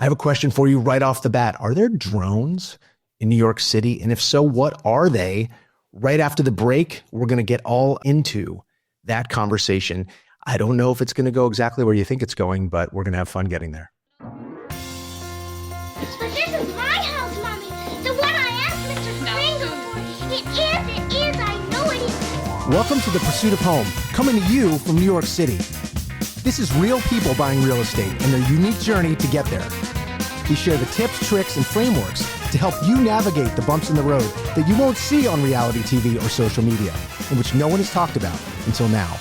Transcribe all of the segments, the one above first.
I have a question for you right off the bat. Are there drones in New York City? And if so, what are they? Right after the break, we're going to get all into that conversation. I don't know if it's going to go exactly where you think it's going, but we're going to have fun getting there. But this is my house, Mommy. The one I asked Mr. Springer for. It is, I know it is. Welcome to The Pursuit of Home, coming to you from New York City. This is real people buying real estate and their unique journey to get there. We share the tips, tricks, and frameworks to help you navigate the bumps in the road that you won't see on reality TV or social media, and which no one has talked about until now.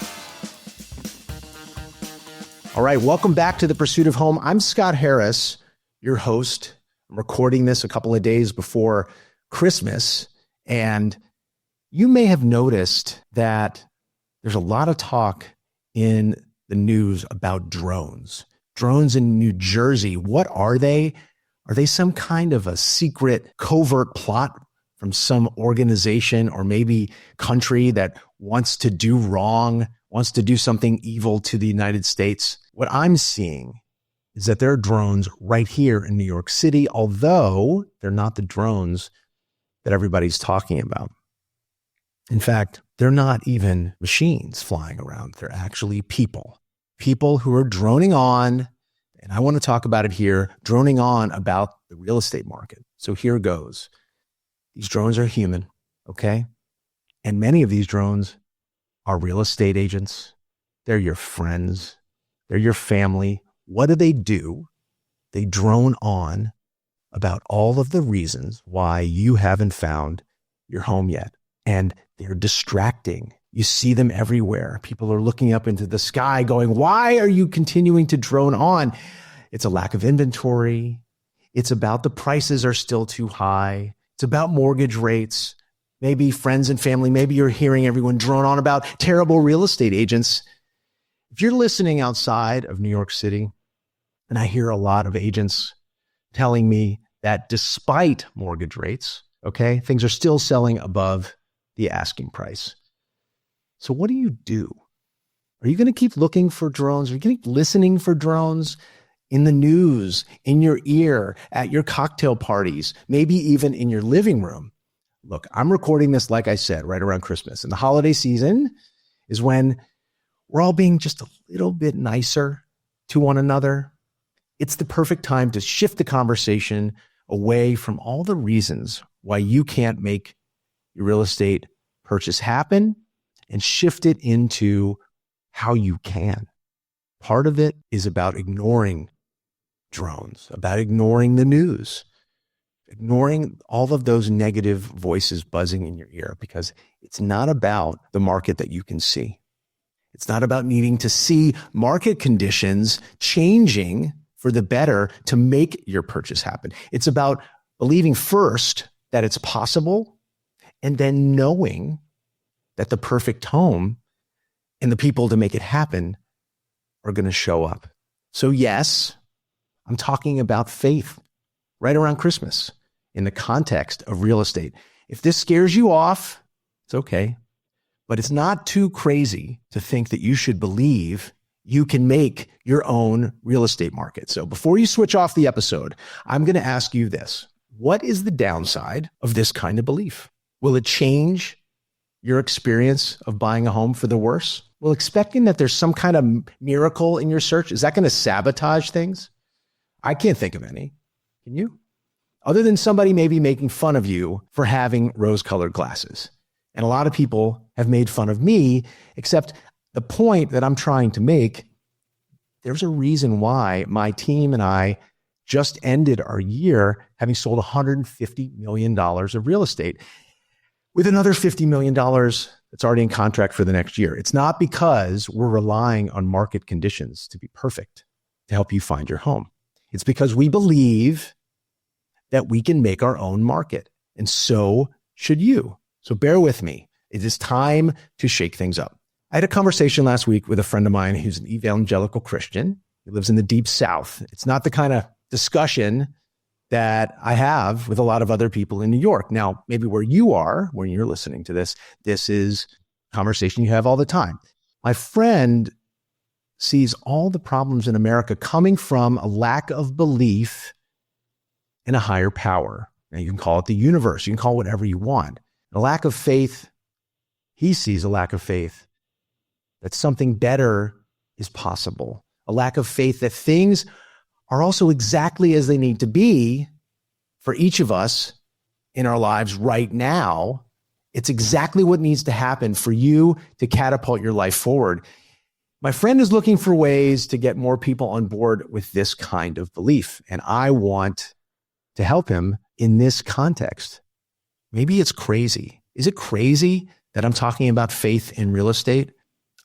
All right, welcome back to The Pursuit of Home. I'm Scott Harris, your host. I'm recording this a couple of days before Christmas, and you may have noticed that there's a lot of talk in the news about drones. Drones in New Jersey, what are they? Are they some kind of a secret covert plot from some organization or maybe country that wants to do wrong, wants to do something evil to the United States? What I'm seeing is that there are drones right here in New York City, although they're not the drones that everybody's talking about. In fact, they're not even machines flying around. They're actually people who are droning on, and I want to talk about it here, droning on about the real estate market. So here goes. These drones are human, okay? And many of these drones are real estate agents. They're your friends. They're your family. What do? They drone on about all of the reasons why you haven't found your home yet. And they're distracting. You see them everywhere. People are looking up into the sky going, why are you continuing to drone on? It's a lack of inventory. It's about the prices are still too high. It's about mortgage rates. Maybe friends and family, maybe you're hearing everyone drone on about terrible real estate agents. If you're listening outside of New York City, and I hear a lot of agents telling me that despite mortgage rates, okay, things are still selling above the asking price. So what do? Are you going to keep looking for drones? Are you going to keep listening for drones in the news, in your ear, at your cocktail parties, maybe even in your living room? Look, I'm recording this, like I said, right around Christmas. And the holiday season is when we're all being just a little bit nicer to one another. It's the perfect time to shift the conversation away from all the reasons why you can't make your real estate purchase happen and shift it into how you can. Part of it is about ignoring drones, about ignoring the news, ignoring all of those negative voices buzzing in your ear, because it's not about the market that you can see. It's not about needing to see market conditions changing for the better to make your purchase happen. It's about believing first that it's possible and then knowing that the perfect home and the people to make it happen are going to show up. So yes, I'm talking about faith right around Christmas in the context of real estate. If this scares you off, it's okay. But it's not too crazy to think that you should believe you can make your own real estate market. So before you switch off the episode, I'm going to ask you this. What is the downside of this kind of belief? Will it change your experience of buying a home for the worse? Well, expecting that there's some kind of miracle in your search, is that going to sabotage things? I can't think of any. Can you? Other than somebody maybe making fun of you for having rose-colored glasses. And a lot of people have made fun of me, except the point that I'm trying to make, there's a reason why my team and I just ended our year having sold $150 million of real estate, with another $50 million that's already in contract for the next year. It's not because we're relying on market conditions to be perfect to help you find your home. It's because we believe that we can make our own market, and so should you. So bear with me. It is time to shake things up. I had a conversation last week with a friend of mine who's an evangelical Christian. He lives in the Deep South. It's not the kind of discussion that I have with a lot of other people in New York. Now, maybe where you are, when you're listening to this, this is a conversation you have all the time. My friend sees all the problems in America coming from a lack of belief in a higher power. Now, you can call it the universe. You can call it whatever you want. A lack of faith, he sees a lack of faith that something better is possible. A lack of faith that things are also exactly as they need to be for each of us in our lives right now. It's exactly what needs to happen for you to catapult your life forward. My friend is looking for ways to get more people on board with this kind of belief, and I want to help him in this context. Maybe it's crazy. Is it crazy that I'm talking about faith in real estate?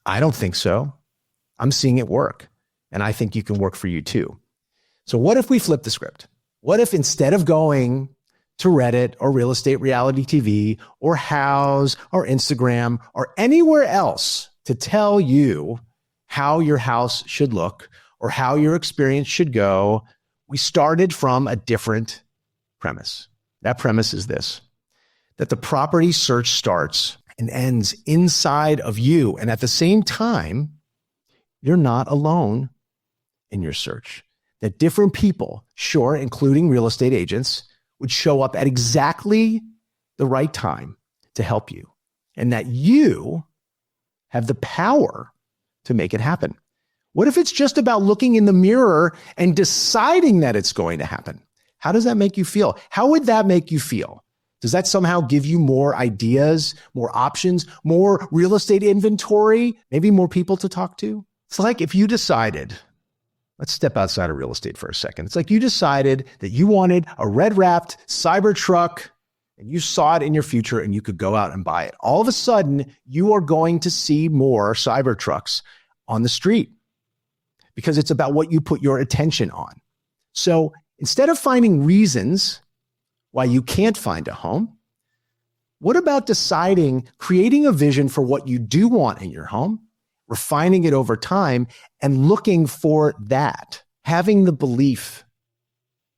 I don't think so. I'm seeing it work, and I think you can work for you too. So what if we flip the script? What if instead of going to Reddit or Real Estate Reality TV or Houzz or Instagram or anywhere else to tell you how your house should look or how your experience should go, we started from a different premise. That premise is this, that the property search starts and ends inside of you. And at the same time, you're not alone in your search. That different people, sure, including real estate agents, would show up at exactly the right time to help you. And that you have the power to make it happen. What if it's just about looking in the mirror and deciding that it's going to happen? How does that make you feel? How would that make you feel? Does that somehow give you more ideas, more options, more real estate inventory, maybe more people to talk to? It's like if you decided, let's step outside of real estate for a second. It's like you decided that you wanted a red-wrapped Cybertruck and you saw it in your future and you could go out and buy it. All of a sudden, you are going to see more Cybertrucks on the street because it's about what you put your attention on. So instead of finding reasons why you can't find a home, what about deciding, creating a vision for what you do want in your home, refining it over time, and looking for that? Having the belief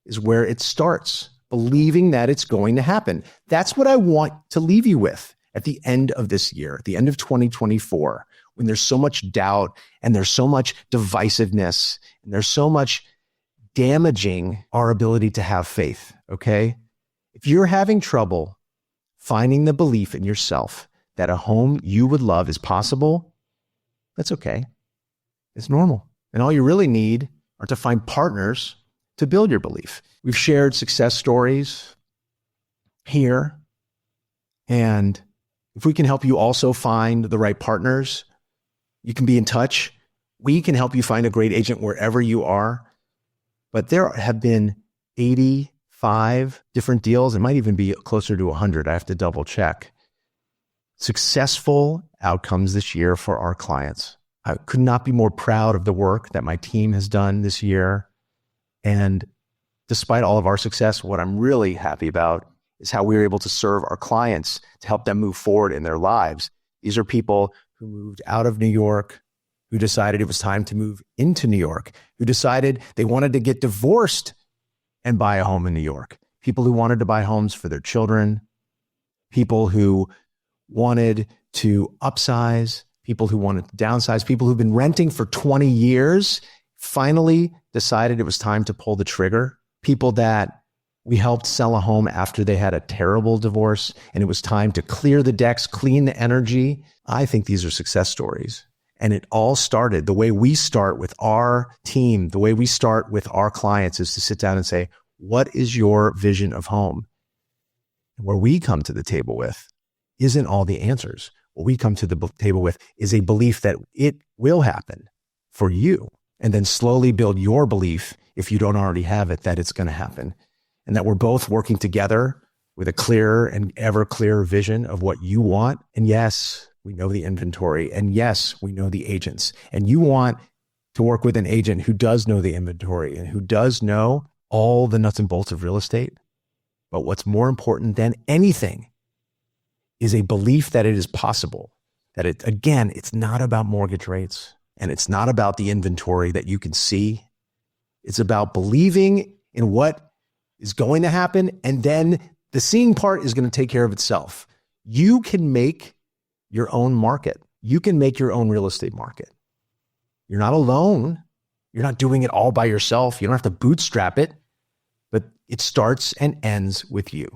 is where it starts, believing that it's going to happen. That's what I want to leave you with at the end of this year, at the end of 2024, when there's so much doubt and there's so much divisiveness and there's so much damaging our ability to have faith, okay? If you're having trouble finding the belief in yourself that a home you would love is possible, that's okay. It's normal. And all you really need are to find partners to build your belief. We've shared success stories here. And if we can help you also find the right partners, you can be in touch. We can help you find a great agent wherever you are. But there have been 85 different deals. It might even be closer to 100. I have to double check. Successful outcomes this year for our clients. I could not be more proud of the work that my team has done this year. And despite all of our success, what I'm really happy about is how we were able to serve our clients to help them move forward in their lives. These are people who moved out of New York, who decided it was time to move into New York, who decided they wanted to get divorced and buy a home in New York, people who wanted to buy homes for their children, people who wanted to upsize, people who wanted to downsize, people who've been renting for 20 years, finally decided it was time to pull the trigger, people that we helped sell a home after they had a terrible divorce and it was time to clear the decks, clean the energy. I think these are success stories. And it all started, the way we start with our team, the way we start with our clients is to sit down and say, what is your vision of home? And where we come to the table with isn't all the answers. What we come to the table with is a belief that it will happen for you. And then slowly build your belief, if you don't already have it, that it's going to happen. And that we're both working together with a clearer and ever clearer vision of what you want. And yes, we know the inventory. And yes, we know the agents. And you want to work with an agent who does know the inventory and who does know all the nuts and bolts of real estate. But what's more important than anything is a belief that it is possible. That it, again, it's not about mortgage rates and it's not about the inventory that you can see. It's about believing in what is going to happen. And then the seeing part is going to take care of itself. You can make your own market. You can make your own real estate market. You're not alone. You're not doing it all by yourself. You don't have to bootstrap it, but it starts and ends with you.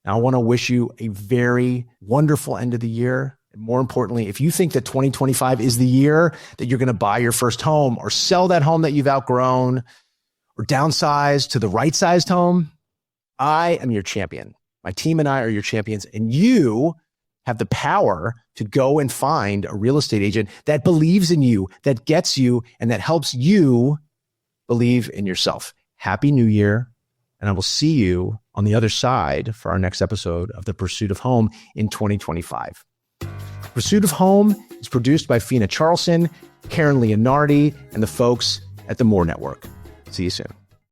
Now, I want to wish you a very wonderful end of the year. And more importantly, if you think that 2025 is the year that you're going to buy your first home or sell that home that you've outgrown or downsize to the right-sized home, I am your champion. My team and I are your champions, and you have the power to go and find a real estate agent that believes in you, that gets you, and that helps you believe in yourself. Happy New Year, and I will see you on the other side for our next episode of The Pursuit of Home in 2025. Pursuit of Home is produced by Fina Charlson, Karen Leonardi, and the folks at the Moore Network. See you soon.